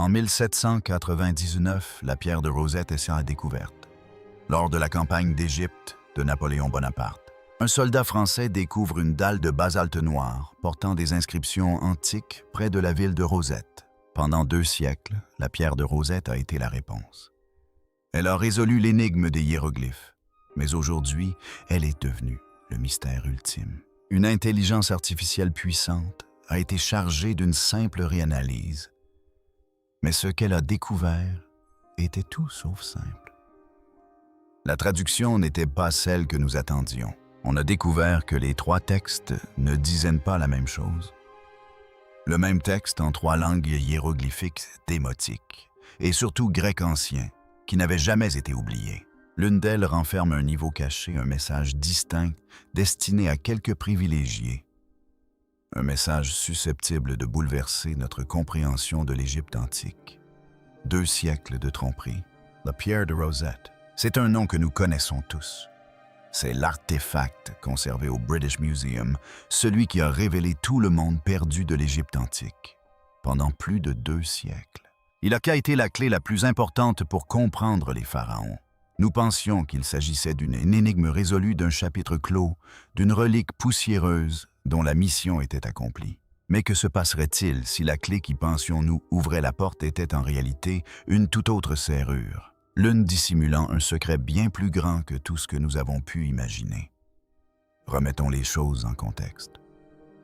En 1799, la pierre de Rosette est sa découverte. Lors de la campagne d'Égypte de Napoléon Bonaparte, un soldat français découvre une dalle de basalte noir portant des inscriptions antiques près de la ville de Rosette. Pendant 2 siècles, la pierre de Rosette a été la réponse. Elle a résolu l'énigme des hiéroglyphes, mais aujourd'hui, elle est devenue le mystère ultime. Une intelligence artificielle puissante a été chargée d'une simple réanalyse, mais ce qu'elle a découvert était tout sauf simple. La traduction n'était pas celle que nous attendions. On a découvert que les 3 textes ne disaient pas la même chose. Le même texte en 3 langues hiéroglyphiques démotiques, et surtout grec ancien, qui n'avait jamais été oublié. L'une d'elles renferme un niveau caché, un message distinct destiné à quelques privilégiés. Un message susceptible de bouleverser notre compréhension de l'Égypte antique. 2 siècles de tromperie. La pierre de Rosette, c'est un nom que nous connaissons tous. C'est l'artefact conservé au British Museum, celui qui a révélé tout le monde perdu de l'Égypte antique, pendant plus de 2 siècles. Il a été la clé la plus importante pour comprendre les pharaons. Nous pensions qu'il s'agissait d'une énigme résolue d'un chapitre clos, d'une relique poussiéreuse dont la mission était accomplie. Mais que se passerait-il si la clé qui, pensions-nous, ouvrait la porte était en réalité une toute autre serrure, l'une dissimulant un secret bien plus grand que tout ce que nous avons pu imaginer? Remettons les choses en contexte.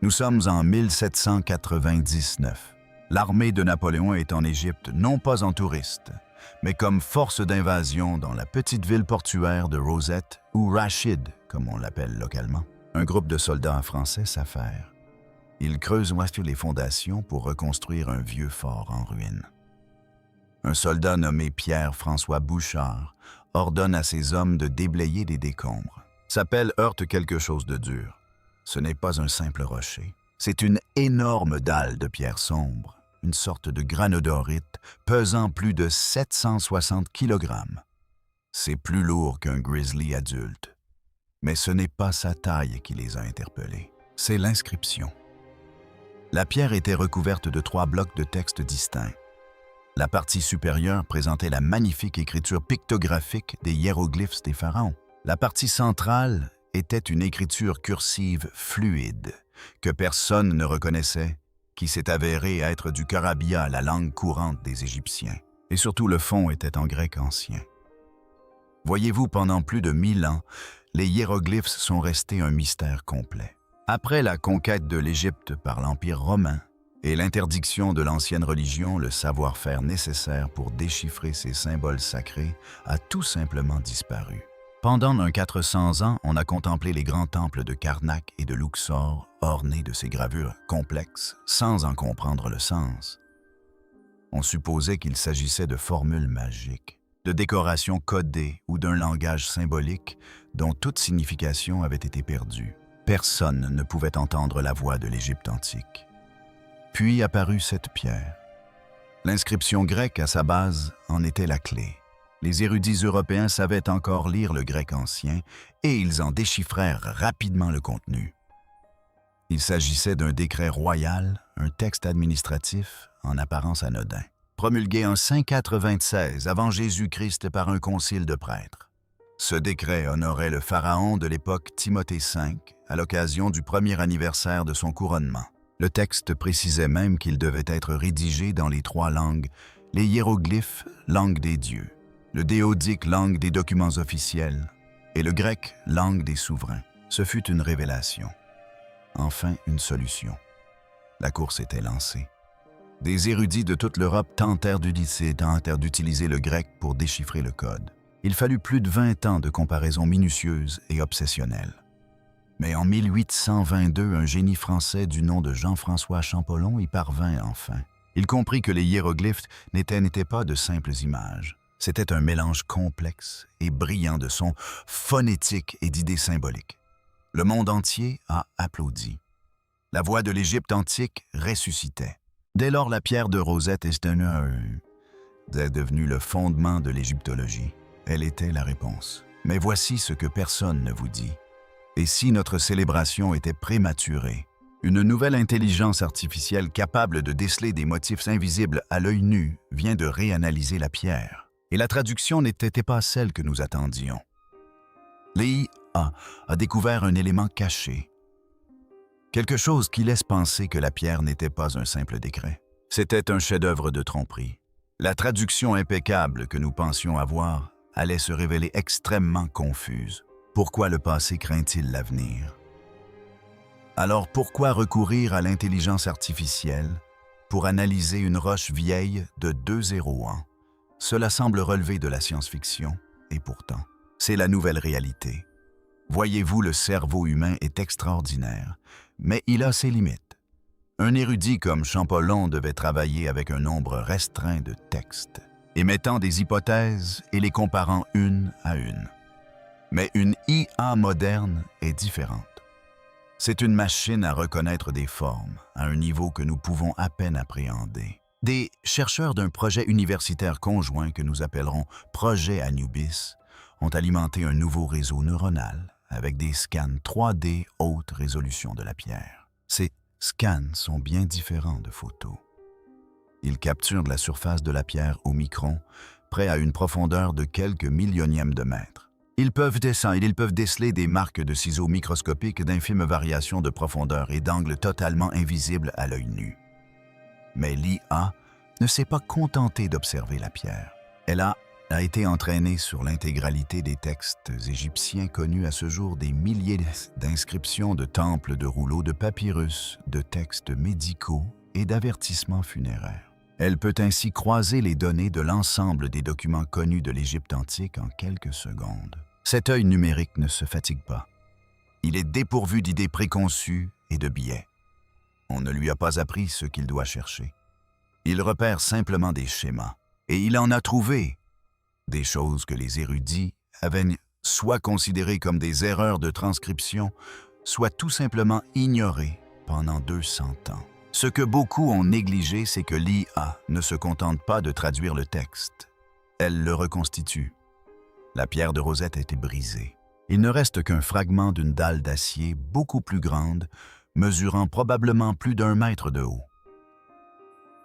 Nous sommes en 1799. L'armée de Napoléon est en Égypte, non pas en touriste, mais comme force d'invasion dans la petite ville portuaire de Rosette, ou Rachid, comme on l'appelle localement. Un groupe de soldats français s'affaire. Ils creusent les fondations pour reconstruire un vieux fort en ruine. Un soldat nommé Pierre-François Bouchard ordonne à ses hommes de déblayer les décombres. Sa pelle heurte quelque chose de dur. Ce n'est pas un simple rocher. C'est une énorme dalle de pierre sombre, une sorte de granodorite pesant plus de 760 kg. C'est plus lourd qu'un grizzly adulte. Mais ce n'est pas sa taille qui les a interpellés, c'est l'inscription. La pierre était recouverte de 3 blocs de texte distincts. La partie supérieure présentait la magnifique écriture pictographique des hiéroglyphes des pharaons. La partie centrale était une écriture cursive fluide, que personne ne reconnaissait, qui s'est avérée être du karabia, la langue courante des Égyptiens. Et surtout, le fond était en grec ancien. Voyez-vous, pendant plus de 1000 ans, les hiéroglyphes sont restés un mystère complet. Après la conquête de l'Égypte par l'Empire romain et l'interdiction de l'ancienne religion, le savoir-faire nécessaire pour déchiffrer ces symboles sacrés a tout simplement disparu. Pendant 400 ans, on a contemplé les grands temples de Karnak et de Luxor, ornés de ces gravures complexes, sans en comprendre le sens. On supposait qu'il s'agissait de formules magiques, de décorations codées ou d'un langage symbolique dont toute signification avait été perdue. Personne ne pouvait entendre la voix de l'Égypte antique. Puis apparut cette pierre. L'inscription grecque à sa base en était la clé. Les érudits européens savaient encore lire le grec ancien et ils en déchiffrèrent rapidement le contenu. Il s'agissait d'un décret royal, un texte administratif en apparence anodin, promulgué en 596 avant Jésus-Christ par un concile de prêtres. Ce décret honorait le pharaon de l'époque Timothée V à l'occasion du premier anniversaire de son couronnement. Le texte précisait même qu'il devait être rédigé dans les 3 langues, les hiéroglyphes, langue des dieux, le déodique, langue des documents officiels, et le grec, langue des souverains. Ce fut une révélation. Enfin, une solution. La course était lancée. Des érudits de toute l'Europe tentèrent d'utiliser le grec pour déchiffrer le code. Il fallut plus de 20 ans de comparaisons minutieuses et obsessionnelles. Mais en 1822, un génie français du nom de Jean-François Champollion y parvint enfin. Il comprit que les hiéroglyphes n'étaient pas de simples images. C'était un mélange complexe et brillant de sons phonétiques et d'idées symboliques. Le monde entier a applaudi. La voix de l'Égypte antique ressuscitait. Dès lors, la pierre de Rosette est devenue le fondement de l'égyptologie. Elle était la réponse. Mais voici ce que personne ne vous dit. Et si notre célébration était prématurée, Une nouvelle intelligence artificielle capable de déceler des motifs invisibles à l'œil nu vient de réanalyser la pierre. Et la traduction n'était pas celle que nous attendions. L'IA a découvert un élément caché. Quelque chose qui laisse penser que la pierre n'était pas un simple décret. C'était un chef-d'œuvre de tromperie. La traduction impeccable que nous pensions avoir allait se révéler extrêmement confuse. Pourquoi le passé craint-il l'avenir? Alors pourquoi recourir à l'intelligence artificielle pour analyser une roche vieille de 2 ans? Cela semble relever de la science-fiction, et pourtant, c'est la nouvelle réalité. Voyez-vous, le cerveau humain est extraordinaire, mais il a ses limites. Un érudit comme Champollion devait travailler avec un nombre restreint de textes, émettant des hypothèses et les comparant une à une. Mais une IA moderne est différente. C'est une machine à reconnaître des formes, à un niveau que nous pouvons à peine appréhender. Des chercheurs d'un projet universitaire conjoint que nous appellerons Projet Anubis ont alimenté un nouveau réseau neuronal avec des scans 3D haute résolution de la pierre. Ces scans sont bien différents de photos. Ils capturent la surface de la pierre au micron, près à une profondeur de quelques millionièmes de mètres. Ils peuvent déceler des marques de ciseaux microscopiques d'infimes variations de profondeur et d'angles totalement invisibles à l'œil nu. Mais l'IA ne s'est pas contentée d'observer la pierre. Elle a été entraînée sur l'intégralité des textes égyptiens connus à ce jour, des milliers d'inscriptions de temples, de rouleaux de papyrus, de textes médicaux et d'avertissements funéraires. Elle peut ainsi croiser les données de l'ensemble des documents connus de l'Égypte antique en quelques secondes. Cet œil numérique ne se fatigue pas. Il est dépourvu d'idées préconçues et de biais. On ne lui a pas appris ce qu'il doit chercher. Il repère simplement des schémas. Et il en a trouvé des choses que les érudits avaient soit considérées comme des erreurs de transcription, soit tout simplement ignorées pendant 200 ans. Ce que beaucoup ont négligé, c'est que l'IA ne se contente pas de traduire le texte. Elle le reconstitue. La pierre de Rosette a été brisée. Il ne reste qu'un fragment d'une dalle d'acier beaucoup plus grande, mesurant probablement plus d'1 mètre de haut.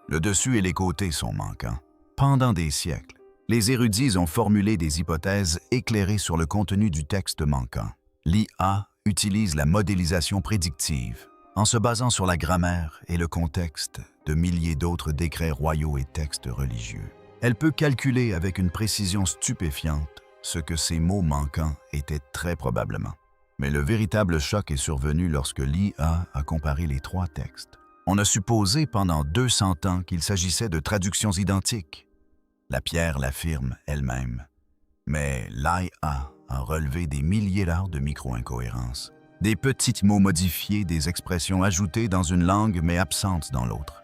Le dessus et les côtés sont manquants. Pendant des siècles, les érudits ont formulé des hypothèses éclairées sur le contenu du texte manquant. L'IA utilise la modélisation prédictive, en se basant sur la grammaire et le contexte de milliers d'autres décrets royaux et textes religieux. Elle peut calculer avec une précision stupéfiante ce que ces mots manquants étaient très probablement. Mais le véritable choc est survenu lorsque l'IA a comparé les 3 textes. On a supposé pendant 200 ans qu'il s'agissait de traductions identiques. La pierre l'affirme elle-même. Mais l'IA a relevé des milliers de micro-incohérences. Des petits mots modifiés, des expressions ajoutées dans une langue mais absentes dans l'autre.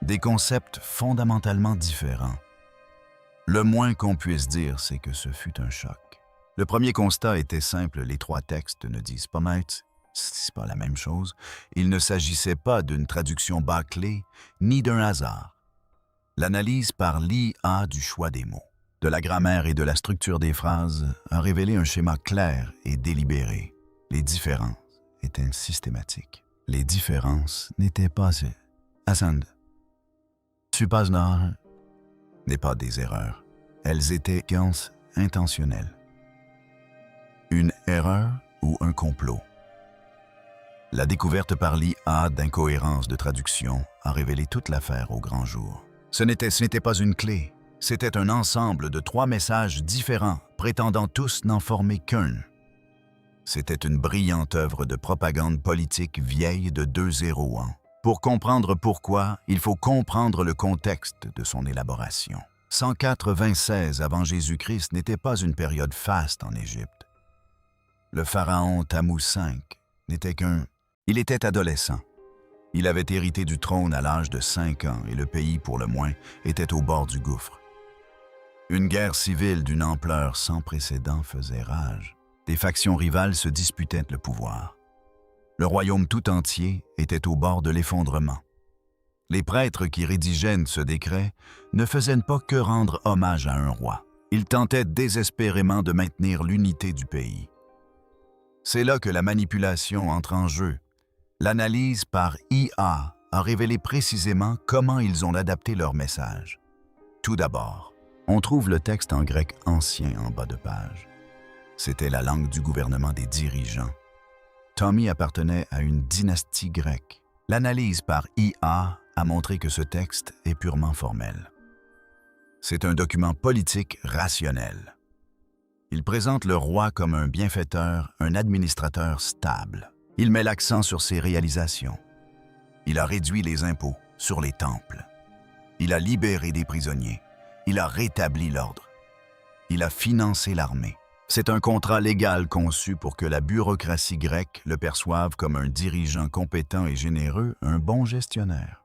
Des concepts fondamentalement différents. Le moins qu'on puisse dire, c'est que ce fut un choc. Le premier constat était simple, les 3 textes ne disent pas c'est pas la même chose. Il ne s'agissait pas d'une traduction bâclée, ni d'un hasard. L'analyse par l'IA du choix des mots, de la grammaire et de la structure des phrases a révélé un schéma clair et délibéré. Les différences étaient systématiques. Les différences n'étaient pas... Hassan, tu passes dans... n'est pas des erreurs. Elles étaient intentionnelles. Une erreur ou un complot. La découverte par l'IA d'incohérences de traduction a révélé toute l'affaire au grand jour. Ce n'était pas une clé, c'était un ensemble de 3 messages différents, prétendant tous n'en former qu'un. C'était une brillante œuvre de propagande politique vieille de 2 ans. Pour comprendre pourquoi, il faut comprendre le contexte de son élaboration. 196 avant Jésus-Christ n'était pas une période faste en Égypte. Le pharaon Tammuz V n'était qu'un... Il était adolescent. Il avait hérité du trône à l'âge de 5 ans et le pays, pour le moins, était au bord du gouffre. Une guerre civile d'une ampleur sans précédent faisait rage. Des factions rivales se disputaient le pouvoir. Le royaume tout entier était au bord de l'effondrement. Les prêtres qui rédigeaient ce décret ne faisaient pas que rendre hommage à un roi. Ils tentaient désespérément de maintenir l'unité du pays. C'est là que la manipulation entre en jeu. L'analyse par IA a révélé précisément comment ils ont adapté leur message. Tout d'abord, on trouve le texte en grec ancien en bas de page. C'était la langue du gouvernement des dirigeants. Tommy appartenait à une dynastie grecque. L'analyse par IA a montré que ce texte est purement formel. C'est un document politique rationnel. Il présente le roi comme un bienfaiteur, un administrateur stable. Il met l'accent sur ses réalisations. Il a réduit les impôts sur les temples. Il a libéré des prisonniers. Il a rétabli l'ordre. Il a financé l'armée. C'est un contrat légal conçu pour que la bureaucratie grecque le perçoive comme un dirigeant compétent et généreux, un bon gestionnaire.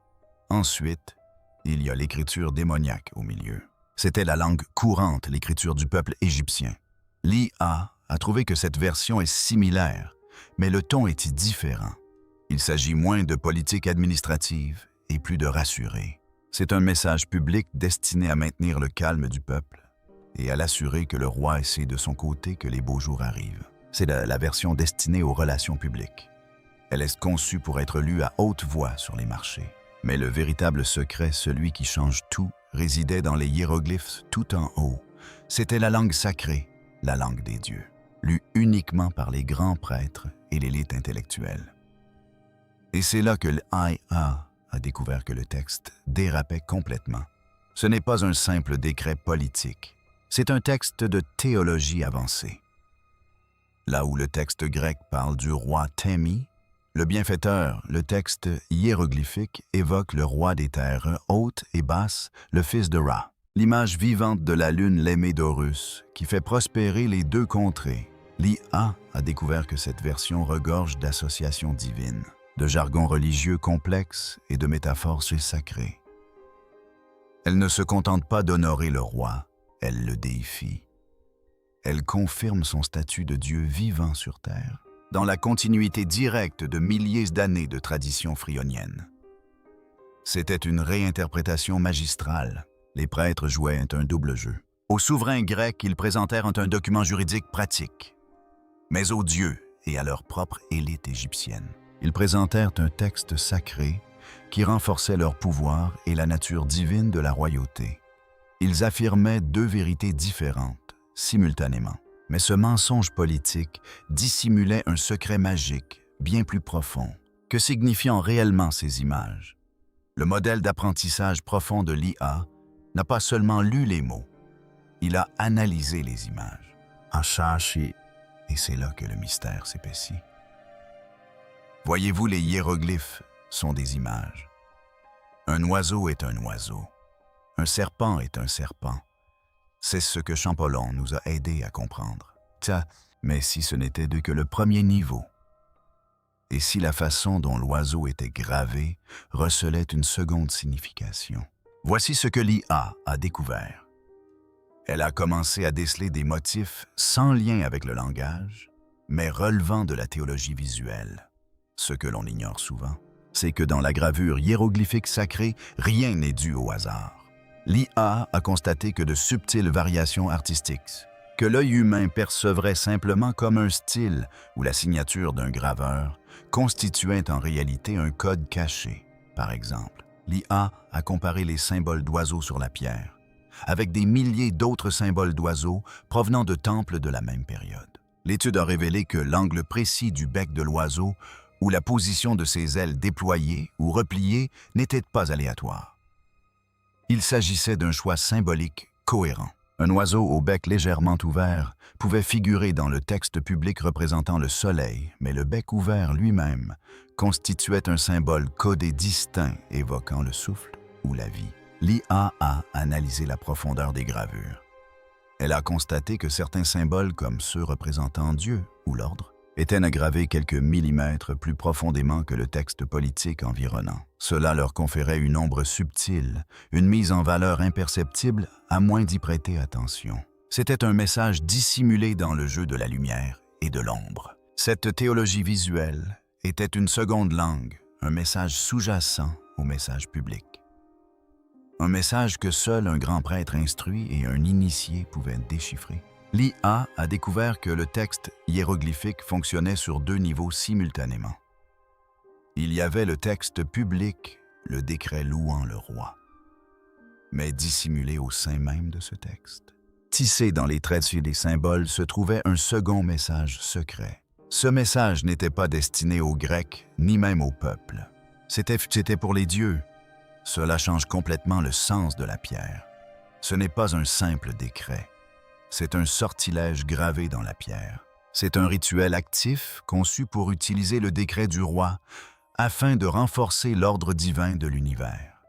Ensuite, il y a l'écriture démoniaque au milieu. C'était la langue courante, l'écriture du peuple égyptien. L'IA a trouvé que cette version est similaire, mais le ton est différent. Il s'agit moins de politique administrative et plus de rassurer. C'est un message public destiné à maintenir le calme du peuple et à l'assurer que le roi sait de son côté que les beaux jours arrivent. C'est la version destinée aux relations publiques. Elle est conçue pour être lue à haute voix sur les marchés. Mais le véritable secret, celui qui change tout, résidait dans les hiéroglyphes tout en haut. C'était la langue sacrée, la langue des dieux, lue uniquement par les grands prêtres et l'élite intellectuelle. Et c'est là que l'IA a découvert que le texte dérapait complètement. Ce n'est pas un simple décret politique, c'est un texte de théologie avancée. Là où le texte grec parle du roi Thémi, le bienfaiteur, le texte hiéroglyphique évoque le roi des terres hautes et basses, le fils de Ra. L'image vivante de la lune l'aimée d'Horus, qui fait prospérer les deux contrées. L'IA a découvert que cette version regorge d'associations divines, de jargon religieux complexe et de métaphores sacrées. Elle ne se contente pas d'honorer le roi, elle le déifie. Elle confirme son statut de Dieu vivant sur terre, dans la continuité directe de milliers d'années de tradition phryonienne. C'était une réinterprétation magistrale. Les prêtres jouaient un double jeu. Aux souverains grecs, ils présentèrent un document juridique pratique. Mais aux dieux et à leur propre élite égyptienne, ils présentèrent un texte sacré qui renforçait leur pouvoir et la nature divine de la royauté. Ils affirmaient deux vérités différentes, simultanément. Mais ce mensonge politique dissimulait un secret magique bien plus profond. Que signifient réellement ces images? Le modèle d'apprentissage profond de l'IA n'a pas seulement lu les mots, il a analysé les images. Et c'est là que le mystère s'épaissit. Voyez-vous, les hiéroglyphes sont des images. Un oiseau est un oiseau. Un serpent est un serpent. C'est ce que Champollion nous a aidés à comprendre. Mais si ce n'était que le premier niveau, et si la façon dont l'oiseau était gravé recelait une seconde signification. Voici ce que l'IA a découvert. Elle a commencé à déceler des motifs sans lien avec le langage, mais relevant de la théologie visuelle. Ce que l'on ignore souvent, c'est que dans la gravure hiéroglyphique sacrée, rien n'est dû au hasard. L'IA a constaté que de subtiles variations artistiques, que l'œil humain percevrait simplement comme un style ou la signature d'un graveur, constituaient en réalité un code caché. Par exemple, l'IA a comparé les symboles d'oiseaux sur la pierre avec des milliers d'autres symboles d'oiseaux provenant de temples de la même période. L'étude a révélé que l'angle précis du bec de l'oiseau ou la position de ses ailes déployées ou repliées n'était pas aléatoire. Il s'agissait d'un choix symbolique cohérent. Un oiseau au bec légèrement ouvert pouvait figurer dans le texte public représentant le soleil, mais le bec ouvert lui-même constituait un symbole codé distinct évoquant le souffle ou la vie. L'IA a analysé la profondeur des gravures. Elle a constaté que certains symboles, comme ceux représentant Dieu ou l'ordre, étaient gravés quelques millimètres plus profondément que le texte politique environnant. Cela leur conférait une ombre subtile, une mise en valeur imperceptible à moins d'y prêter attention. C'était un message dissimulé dans le jeu de la lumière et de l'ombre. Cette théologie visuelle était une seconde langue, un message sous-jacent au message public. Un message que seul un grand prêtre instruit et un initié pouvaient déchiffrer. L'IA a découvert que le texte hiéroglyphique fonctionnait sur deux niveaux simultanément. Il y avait le texte public, le décret louant le roi. Mais dissimulé au sein même de ce texte, tissé dans les traits et les symboles, se trouvait un second message secret. Ce message n'était pas destiné aux Grecs, ni même au peuple. C'était pour les dieux. Cela change complètement le sens de la pierre. Ce n'est pas un simple décret. C'est un sortilège gravé dans la pierre. C'est un rituel actif conçu pour utiliser le décret du roi afin de renforcer l'ordre divin de l'univers.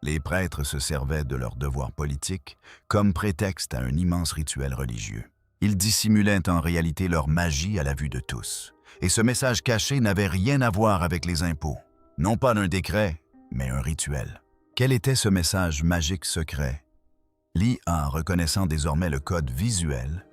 Les prêtres se servaient de leur devoir politique comme prétexte à un immense rituel religieux. Ils dissimulaient en réalité leur magie à la vue de tous. Et ce message caché n'avait rien à voir avec les impôts. Non pas un décret, mais un rituel. Quel était ce message magique secret? L'IA, reconnaissant désormais le code visuel,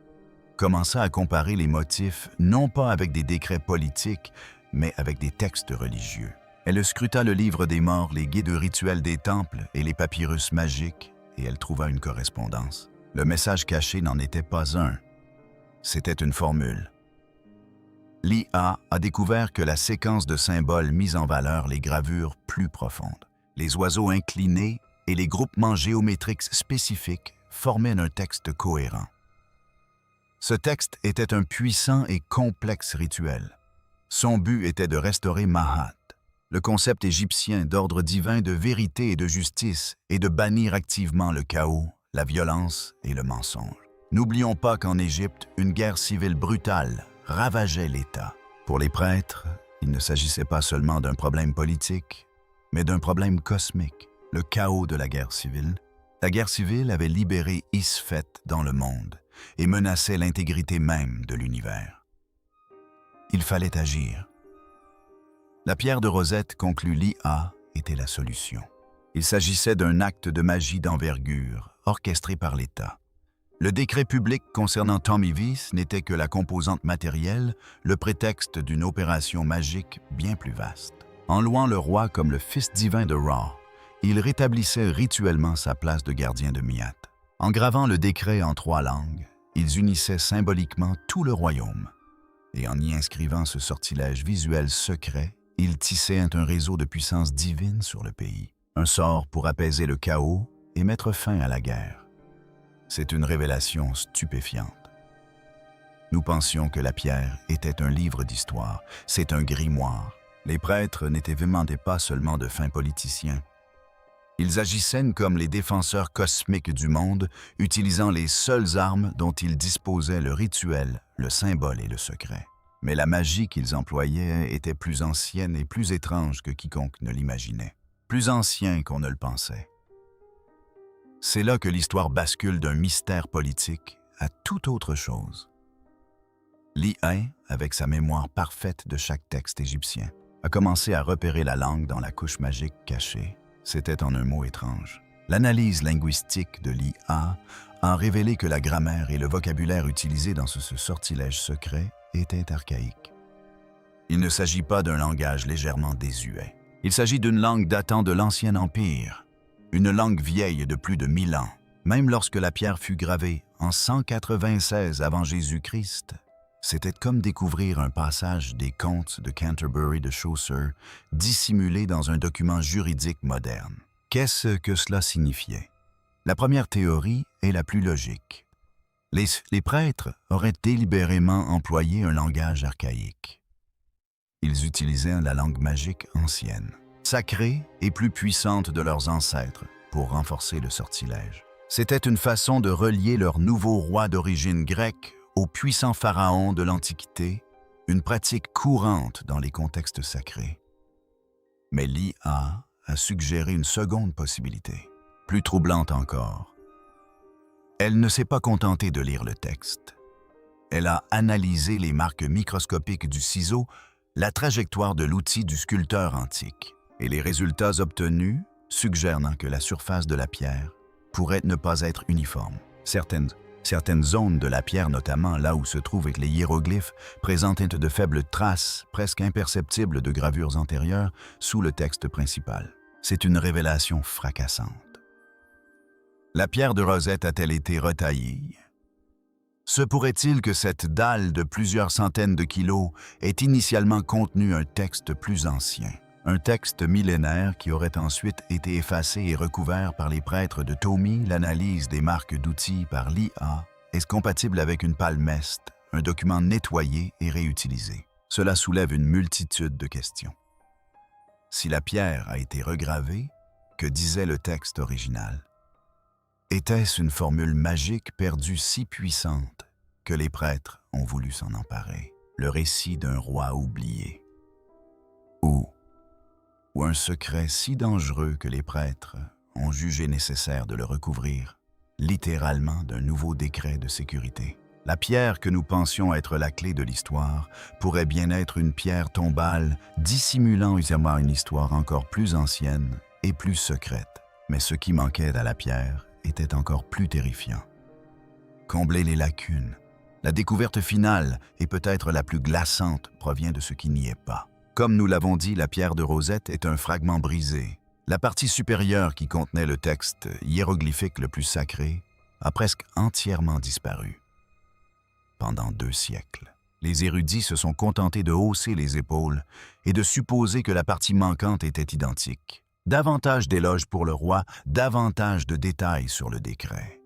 commença à comparer les motifs non pas avec des décrets politiques, mais avec des textes religieux. Elle scruta le livre des morts, les guides rituels des temples et les papyrus magiques, et elle trouva une correspondance. Le message caché n'en était pas un. C'était une formule. L'IA a découvert que la séquence de symboles mis en valeur les gravures plus profondes, les oiseaux inclinés et les groupements géométriques spécifiques formaient un texte cohérent. Ce texte était un puissant et complexe rituel. Son but était de restaurer Mahat, le concept égyptien d'ordre divin de vérité et de justice, et de bannir activement le chaos, la violence et le mensonge. N'oublions pas qu'en Égypte, une guerre civile brutale ravageait l'État. Pour les prêtres, il ne s'agissait pas seulement d'un problème politique, mais d'un problème cosmique, le chaos de la guerre civile. La guerre civile avait libéré Isfet dans le monde et menaçait l'intégrité même de l'univers. Il fallait agir. La pierre de Rosette, conclut l'IA, était la solution. Il s'agissait d'un acte de magie d'envergure, orchestré par l'État. Le décret public concernant Tommy Vees n'était que la composante matérielle, le prétexte d'une opération magique bien plus vaste. En louant le roi comme le fils divin de Ra, il rétablissait rituellement sa place de gardien de Miat. En gravant le décret en 3 langues, ils unissaient symboliquement tout le royaume. Et en y inscrivant ce sortilège visuel secret, ils tissaient un réseau de puissance divine sur le pays. Un sort pour apaiser le chaos et mettre fin à la guerre. C'est une révélation stupéfiante. Nous pensions que la pierre était un livre d'histoire, c'est un grimoire. Les prêtres n'étaient pas seulement de fins politiciens. Ils agissaient comme les défenseurs cosmiques du monde, utilisant les seules armes dont ils disposaient, le rituel, le symbole et le secret. Mais la magie qu'ils employaient était plus ancienne et plus étrange que quiconque ne l'imaginait. Plus ancien qu'on ne le pensait. C'est là que l'histoire bascule d'un mystère politique à toute autre chose. L'IA, avec sa mémoire parfaite de chaque texte égyptien, a commencé à repérer la langue dans la couche magique cachée. C'était en un mot étrange. L'analyse linguistique de l'IA a révélé que la grammaire et le vocabulaire utilisés dans ce sortilège secret étaient archaïques. Il ne s'agit pas d'un langage légèrement désuet. Il s'agit d'une langue datant de l'Ancien Empire, une langue vieille de plus de 1000 ans. Même lorsque la pierre fut gravée en 196 avant Jésus-Christ, c'était comme découvrir un passage des contes de Canterbury de Chaucer dissimulé dans un document juridique moderne. Qu'est-ce que cela signifiait? La première théorie est la plus logique. Les prêtres auraient délibérément employé un langage archaïque. Ils utilisaient la langue magique ancienne, sacrée et plus puissante de leurs ancêtres pour renforcer le sortilège. C'était une façon de relier leur nouveau roi d'origine grecque au puissant pharaon de l'Antiquité, une pratique courante dans les contextes sacrés. Mais l'IA a suggéré une seconde possibilité, plus troublante encore. Elle ne s'est pas contentée de lire le texte. Elle a analysé les marques microscopiques du ciseau, la trajectoire de l'outil du sculpteur antique, et les résultats obtenus suggèrent que la surface de la pierre pourrait ne pas être uniforme. Certaines zones de la pierre, notamment là où se trouvent les hiéroglyphes, présentaient de faibles traces, presque imperceptibles de gravures antérieures, sous le texte principal. C'est une révélation fracassante. La pierre de Rosette a-t-elle été retaillée? Se pourrait-il que cette dalle de plusieurs centaines de kilos ait initialement contenu un texte plus ancien? un texte millénaire qui aurait ensuite été effacé et recouvert par les prêtres de Tomi. L'analyse des marques d'outils par l'IA est compatible avec une palmeste, un document nettoyé et réutilisé. Cela soulève une multitude de questions. Si la pierre a été regravée, que disait le texte original? Était-ce une formule magique perdue si puissante que les prêtres ont voulu s'en emparer? Le récit d'un roi oublié? Ou un secret si dangereux que les prêtres ont jugé nécessaire de le recouvrir, littéralement d'un nouveau décret de sécurité? La pierre que nous pensions être la clé de l'histoire pourrait bien être une pierre tombale dissimulant aisément une histoire encore plus ancienne et plus secrète. Mais ce qui manquait à la pierre était encore plus terrifiant. Combler les lacunes. La découverte finale, et peut-être la plus glaçante, provient de ce qui n'y est pas. Comme nous l'avons dit, la pierre de Rosette est un fragment brisé. La partie supérieure qui contenait le texte hiéroglyphique le plus sacré a presque entièrement disparu. Pendant 2 siècles, les érudits se sont contentés de hausser les épaules et de supposer que la partie manquante était identique. Davantage d'éloges pour le roi, davantage de détails sur le décret.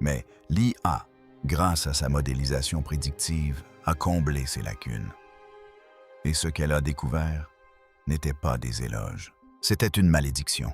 Mais l'IA, grâce à sa modélisation prédictive, a comblé ces lacunes. Et ce qu'elle a découvert n'était pas des éloges, c'était une malédiction.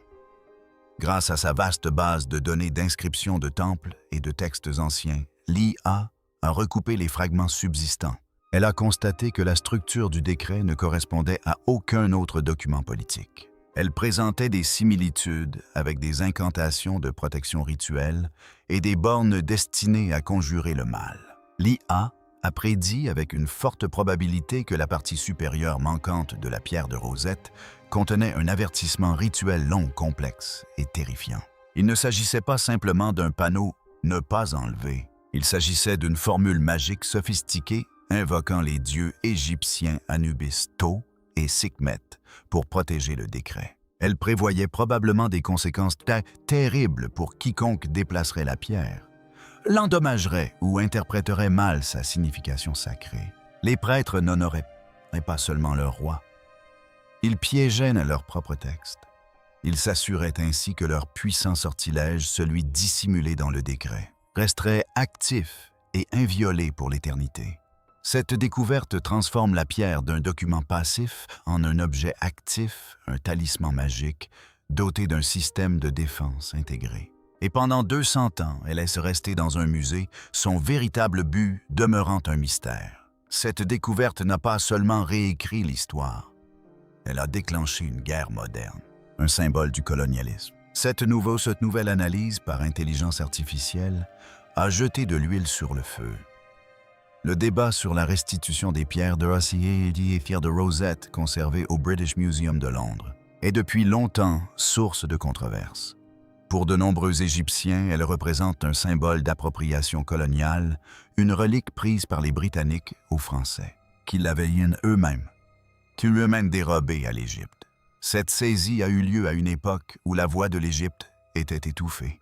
Grâce à sa vaste base de données d'inscriptions de temples et de textes anciens, l'IA a recoupé les fragments subsistants. Elle a constaté que la structure du décret ne correspondait à aucun autre document politique. Elle présentait des similitudes avec des incantations de protection rituelle et des bornes destinées à conjurer le mal. L'IA a prédit avec une forte probabilité que la partie supérieure manquante de la pierre de Rosette contenait un avertissement rituel long, complexe et terrifiant. Il ne s'agissait pas simplement d'un panneau « Ne pas enlever ». Il s'agissait d'une formule magique sophistiquée invoquant les dieux égyptiens Anubis, Thoth et Sekhmet pour protéger le décret. Elle prévoyait probablement des conséquences terribles pour quiconque déplacerait la pierre, l'endommagerait ou interpréterait mal sa signification sacrée. Les prêtres n'honoraient pas seulement leur roi. Ils piégeaient leur propre texte. Ils s'assuraient ainsi que leur puissant sortilège, celui dissimulé dans le décret, resterait actif et inviolé pour l'éternité. Cette découverte transforme la pierre d'un document passif en un objet actif, un talisman magique, doté d'un système de défense intégré. Et pendant 200 ans, elle est restée dans un musée, son véritable but demeurant un mystère. Cette découverte n'a pas seulement réécrit l'histoire, elle a déclenché une guerre moderne, un symbole du colonialisme. Cette nouvelle analyse par intelligence artificielle a jeté de l'huile sur le feu. Le débat sur la restitution des pierres de Rossier et pierres de Rosette conservées au British Museum de Londres est depuis longtemps source de controverses. Pour de nombreux Égyptiens, elle représente un symbole d'appropriation coloniale, une relique prise par les Britanniques aux Français, qui l'avaient eux-mêmes dérobée à l'Égypte. Cette saisie a eu lieu à une époque où la voix de l'Égypte était étouffée.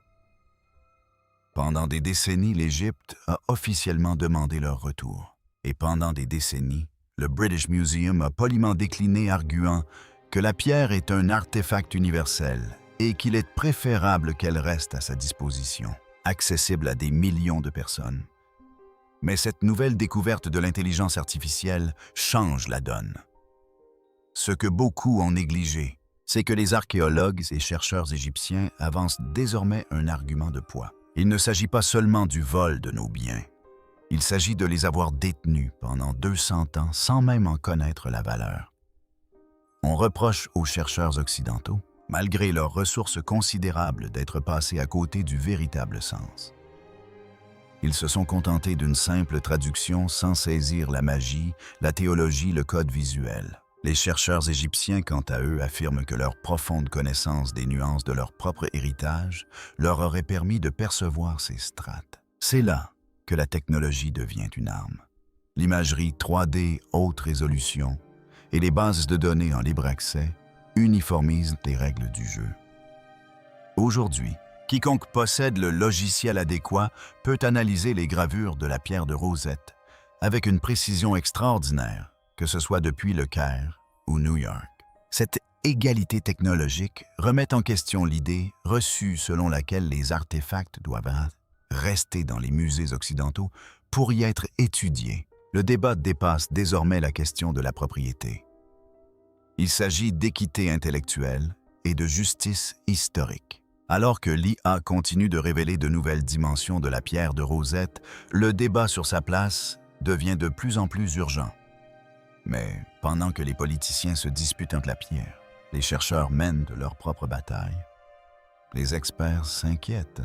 Pendant des décennies, l'Égypte a officiellement demandé leur retour. Et pendant des décennies, le British Museum a poliment décliné, arguant que la pierre est un artefact universel et qu'il est préférable qu'elle reste à sa disposition, accessible à des millions de personnes. Mais cette nouvelle découverte de l'intelligence artificielle change la donne. Ce que beaucoup ont négligé, c'est que les archéologues et chercheurs égyptiens avancent désormais un argument de poids. Il ne s'agit pas seulement du vol de nos biens. Il s'agit de les avoir détenus pendant 200 ans sans même en connaître la valeur. On reproche aux chercheurs occidentaux, malgré leurs ressources considérables, d'être passés à côté du véritable sens. Ils se sont contentés d'une simple traduction sans saisir la magie, la théologie, le code visuel. Les chercheurs égyptiens, quant à eux, affirment que leur profonde connaissance des nuances de leur propre héritage leur aurait permis de percevoir ces strates. C'est là que la technologie devient une arme. L'imagerie 3D haute résolution et les bases de données en libre accès uniformisent les règles du jeu. Aujourd'hui, quiconque possède le logiciel adéquat peut analyser les gravures de la pierre de Rosette avec une précision extraordinaire, que ce soit depuis le Caire ou New York. Cette égalité technologique remet en question l'idée reçue selon laquelle les artefacts doivent rester dans les musées occidentaux pour y être étudiés. Le débat dépasse désormais la question de la propriété. Il s'agit d'équité intellectuelle et de justice historique. Alors que l'IA continue de révéler de nouvelles dimensions de la pierre de Rosette, le débat sur sa place devient de plus en plus urgent. Mais pendant que les politiciens se disputent entre la pierre, les chercheurs mènent de leur propre bataille. Les experts s'inquiètent.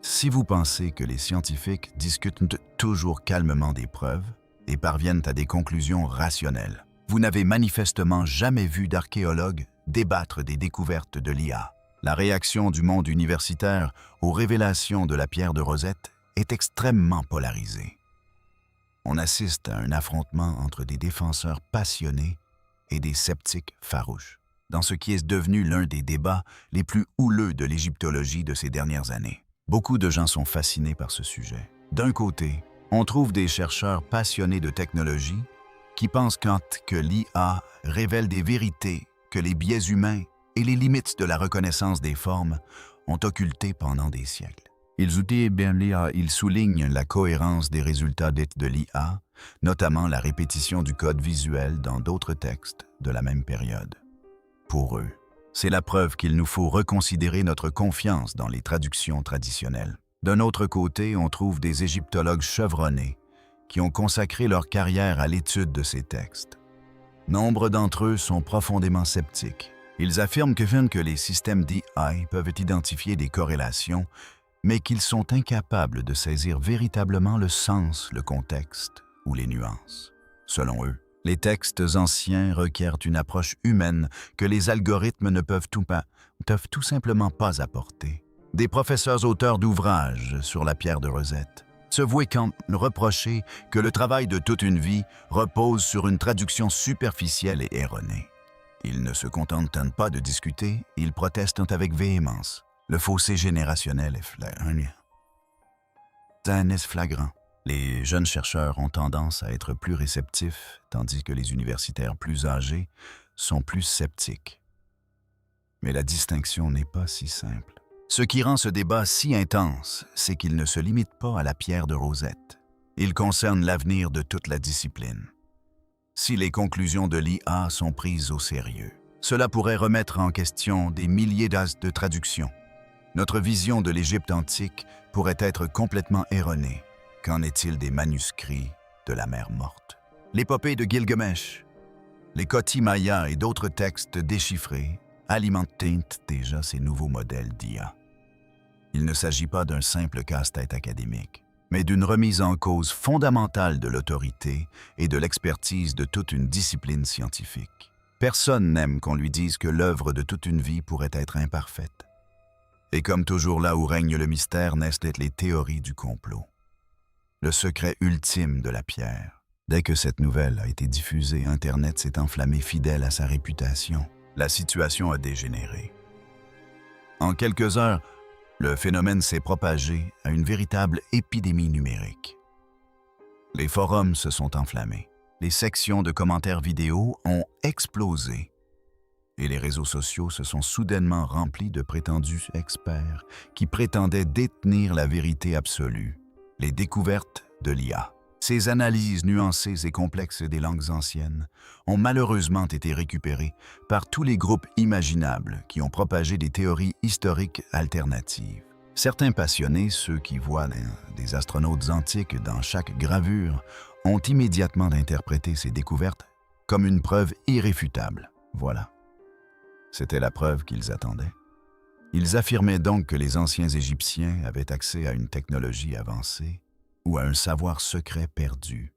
Si vous pensez que les scientifiques discutent toujours calmement des preuves et parviennent à des conclusions rationnelles, vous n'avez manifestement jamais vu d'archéologues débattre des découvertes de l'IA. La réaction du monde universitaire aux révélations de la pierre de Rosette est extrêmement polarisée. On assiste à un affrontement entre des défenseurs passionnés et des sceptiques farouches, dans ce qui est devenu l'un des débats les plus houleux de l'égyptologie de ces dernières années. Beaucoup de gens sont fascinés par ce sujet. D'un côté, on trouve des chercheurs passionnés de technologie qui pensent que l'IA révèle des vérités que les biais humains et les limites de la reconnaissance des formes ont occultées pendant des siècles. Ils soulignent la cohérence des résultats de l'IA, notamment la répétition du code visuel dans d'autres textes de la même période. Pour eux, c'est la preuve qu'il nous faut reconsidérer notre confiance dans les traductions traditionnelles. D'un autre côté, on trouve des égyptologues chevronnés qui ont consacré leur carrière à l'étude de ces textes. Nombre d'entre eux sont profondément sceptiques. Ils affirment que les systèmes d'IA peuvent identifier des corrélations, mais qu'ils sont incapables de saisir véritablement le sens, le contexte ou les nuances. Selon eux, les textes anciens requièrent une approche humaine que les algorithmes ne peuvent tout simplement pas apporter. Des professeurs auteurs d'ouvrages sur la pierre de Rosette se voient reprocher que le travail de toute une vie repose sur une traduction superficielle et erronée. Ils ne se contentent pas de discuter, ils protestent avec véhémence. Le fossé générationnel est flagrant. Les jeunes chercheurs ont tendance à être plus réceptifs, tandis que les universitaires plus âgés sont plus sceptiques. Mais la distinction n'est pas si simple. Ce qui rend ce débat si intense, c'est qu'il ne se limite pas à la pierre de Rosette. Il concerne l'avenir de toute la discipline. Si les conclusions de l'IA sont prises au sérieux, cela pourrait remettre en question des milliers de traductions. Notre vision de l'Égypte antique pourrait être complètement erronée. Qu'en est-il des manuscrits de la mer morte? L'épopée de Gilgamesh, les Koti Mayas et d'autres textes déchiffrés alimentent déjà ces nouveaux modèles d'IA. Il ne s'agit pas d'un simple casse-tête académique, mais d'une remise en cause fondamentale de l'autorité et de l'expertise de toute une discipline scientifique. Personne n'aime qu'on lui dise que l'œuvre de toute une vie pourrait être imparfaite. Et comme toujours là où règne le mystère naissent les théories du complot. Le secret ultime de la pierre. Dès que cette nouvelle a été diffusée, Internet s'est enflammé fidèle à sa réputation. La situation a dégénéré. En quelques heures, le phénomène s'est propagé à une véritable épidémie numérique. Les forums se sont enflammés. Les sections de commentaires vidéo ont explosé. Et les réseaux sociaux se sont soudainement remplis de prétendus experts qui prétendaient détenir la vérité absolue, les découvertes de l'IA. Ces analyses nuancées et complexes des langues anciennes ont malheureusement été récupérées par tous les groupes imaginables qui ont propagé des théories historiques alternatives. Certains passionnés, ceux qui voient des astronautes antiques dans chaque gravure, ont immédiatement interprété ces découvertes comme une preuve irréfutable. Voilà. C'était la preuve qu'ils attendaient. Ils affirmaient donc que les anciens Égyptiens avaient accès à une technologie avancée ou à un savoir secret perdu.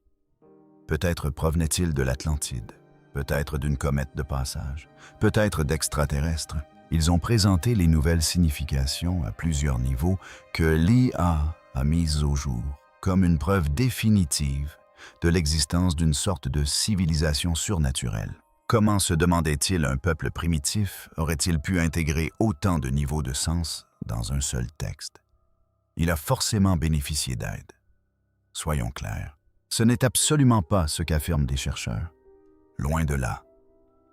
Peut-être provenait-il de l'Atlantide, peut-être d'une comète de passage, peut-être d'extraterrestres. Ils ont présenté les nouvelles significations à plusieurs niveaux que l'IA a mises au jour, comme une preuve définitive de l'existence d'une sorte de civilisation surnaturelle. Comment, se demandait-il, un peuple primitif aurait-il pu intégrer autant de niveaux de sens dans un seul texte? Il a forcément bénéficié d'aide. Soyons clairs, ce n'est absolument pas ce qu'affirment des chercheurs. Loin de là.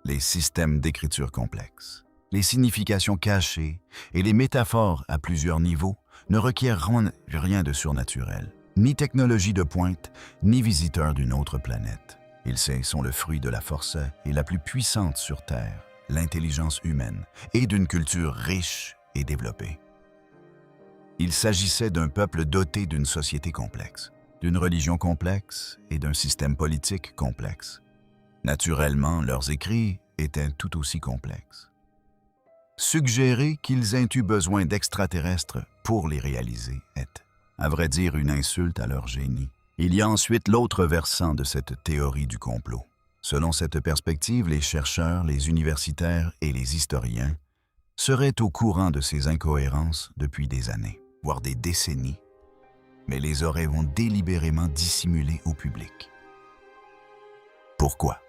les systèmes d'écriture complexes, les significations cachées et les métaphores à plusieurs niveaux ne requièrent rien de surnaturel, ni technologie de pointe, ni visiteur d'une autre planète. Ils sont le fruit de la force et la plus puissante sur Terre, l'intelligence humaine, et d'une culture riche et développée. Il s'agissait d'un peuple doté d'une société complexe, d'une religion complexe et d'un système politique complexe. Naturellement, leurs écrits étaient tout aussi complexes. Suggérer qu'ils aient eu besoin d'extraterrestres pour les réaliser est, à vrai dire, une insulte à leur génie. Il y a ensuite l'autre versant de cette théorie du complot. Selon cette perspective, les chercheurs, les universitaires et les historiens seraient au courant de ces incohérences depuis des années, voire des décennies, mais les auraient délibérément dissimulées au public. Pourquoi?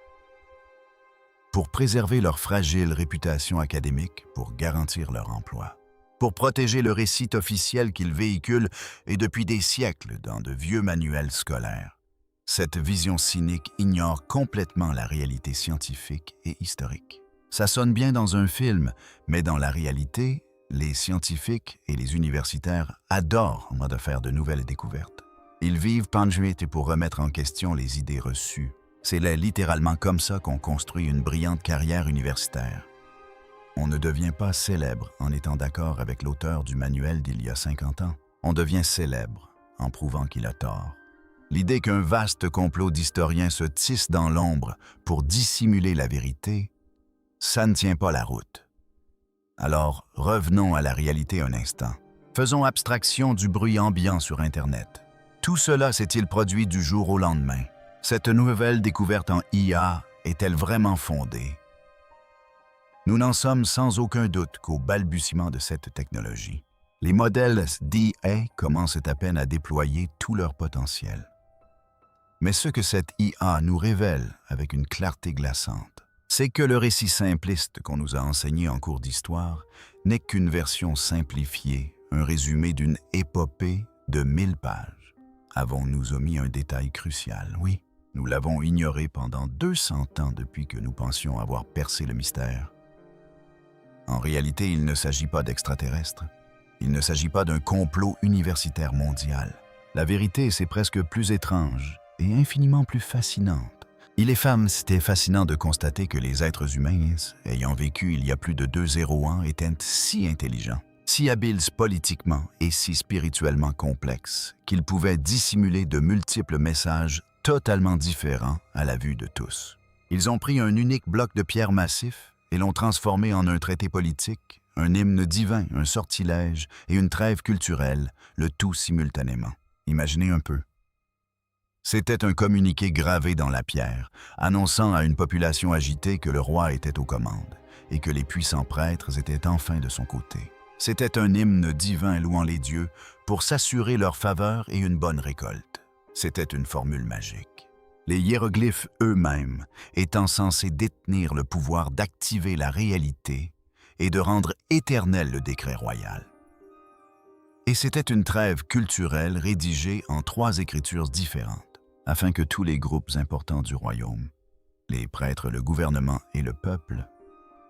Pour préserver leur fragile réputation académique, pour garantir leur emploi, pour protéger le récit officiel qu'ils véhiculent et depuis des siècles dans de vieux manuels scolaires. Cette vision cynique ignore complètement la réalité scientifique et historique. Ça sonne bien dans un film, mais dans la réalité, les scientifiques et les universitaires adorent de faire de nouvelles découvertes. Ils vivent penchés pour remettre en question les idées reçues. C'est littéralement comme ça qu'on construit une brillante carrière universitaire. On ne devient pas célèbre en étant d'accord avec l'auteur du manuel d'il y a 50 ans. On devient célèbre en prouvant qu'il a tort. L'idée qu'un vaste complot d'historiens se tisse dans l'ombre pour dissimuler la vérité, ça ne tient pas la route. Alors, revenons à la réalité un instant. Faisons abstraction du bruit ambiant sur Internet. Tout cela s'est-il produit du jour au lendemain? Cette nouvelle découverte en IA est-elle vraiment fondée? Nous n'en sommes sans aucun doute qu'au balbutiement de cette technologie. Les modèles d'IA commencent à peine à déployer tout leur potentiel. Mais ce que cette IA nous révèle avec une clarté glaçante, c'est que le récit simpliste qu'on nous a enseigné en cours d'histoire n'est qu'une version simplifiée, un résumé d'une épopée de 1000 pages. Avons-nous omis un détail crucial? Oui, nous l'avons ignoré pendant 200 ans depuis que nous pensions avoir percé le mystère. En réalité, il ne s'agit pas d'extraterrestres. Il ne s'agit pas d'un complot universitaire mondial. La vérité, c'est presque plus étrange et infiniment plus fascinante. C'était fascinant de constater que les êtres humains, ayant vécu il y a plus de 2 ans, étaient si intelligents, si habiles politiquement et si spirituellement complexes qu'ils pouvaient dissimuler de multiples messages totalement différents à la vue de tous. Ils ont pris un unique bloc de pierre massif et l'ont transformé en un traité politique, un hymne divin, un sortilège et une trêve culturelle, le tout simultanément. Imaginez un peu. C'était un communiqué gravé dans la pierre, annonçant à une population agitée que le roi était aux commandes et que les puissants prêtres étaient enfin de son côté. C'était un hymne divin louant les dieux pour s'assurer leur faveur et une bonne récolte. C'était une formule magique. Les hiéroglyphes eux-mêmes étant censés détenir le pouvoir d'activer la réalité et de rendre éternel le décret royal. Et c'était une trêve culturelle rédigée en 3 écritures différentes, afin que tous les groupes importants du royaume, les prêtres, le gouvernement et le peuple,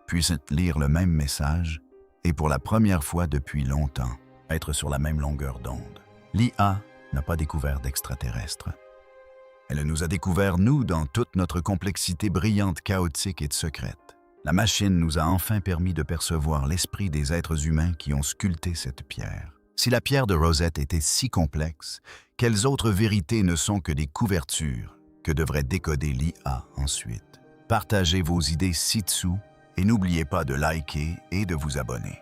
puissent lire le même message et pour la première fois depuis longtemps, être sur la même longueur d'onde. L'IA n'a pas découvert d'extraterrestres. Elle nous a découvert, nous, dans toute notre complexité brillante, chaotique et secrète. La machine nous a enfin permis de percevoir l'esprit des êtres humains qui ont sculpté cette pierre. Si la pierre de Rosette était si complexe, quelles autres vérités ne sont que des couvertures que devrait décoder l'IA ensuite? Partagez vos idées ci-dessous et n'oubliez pas de liker et de vous abonner.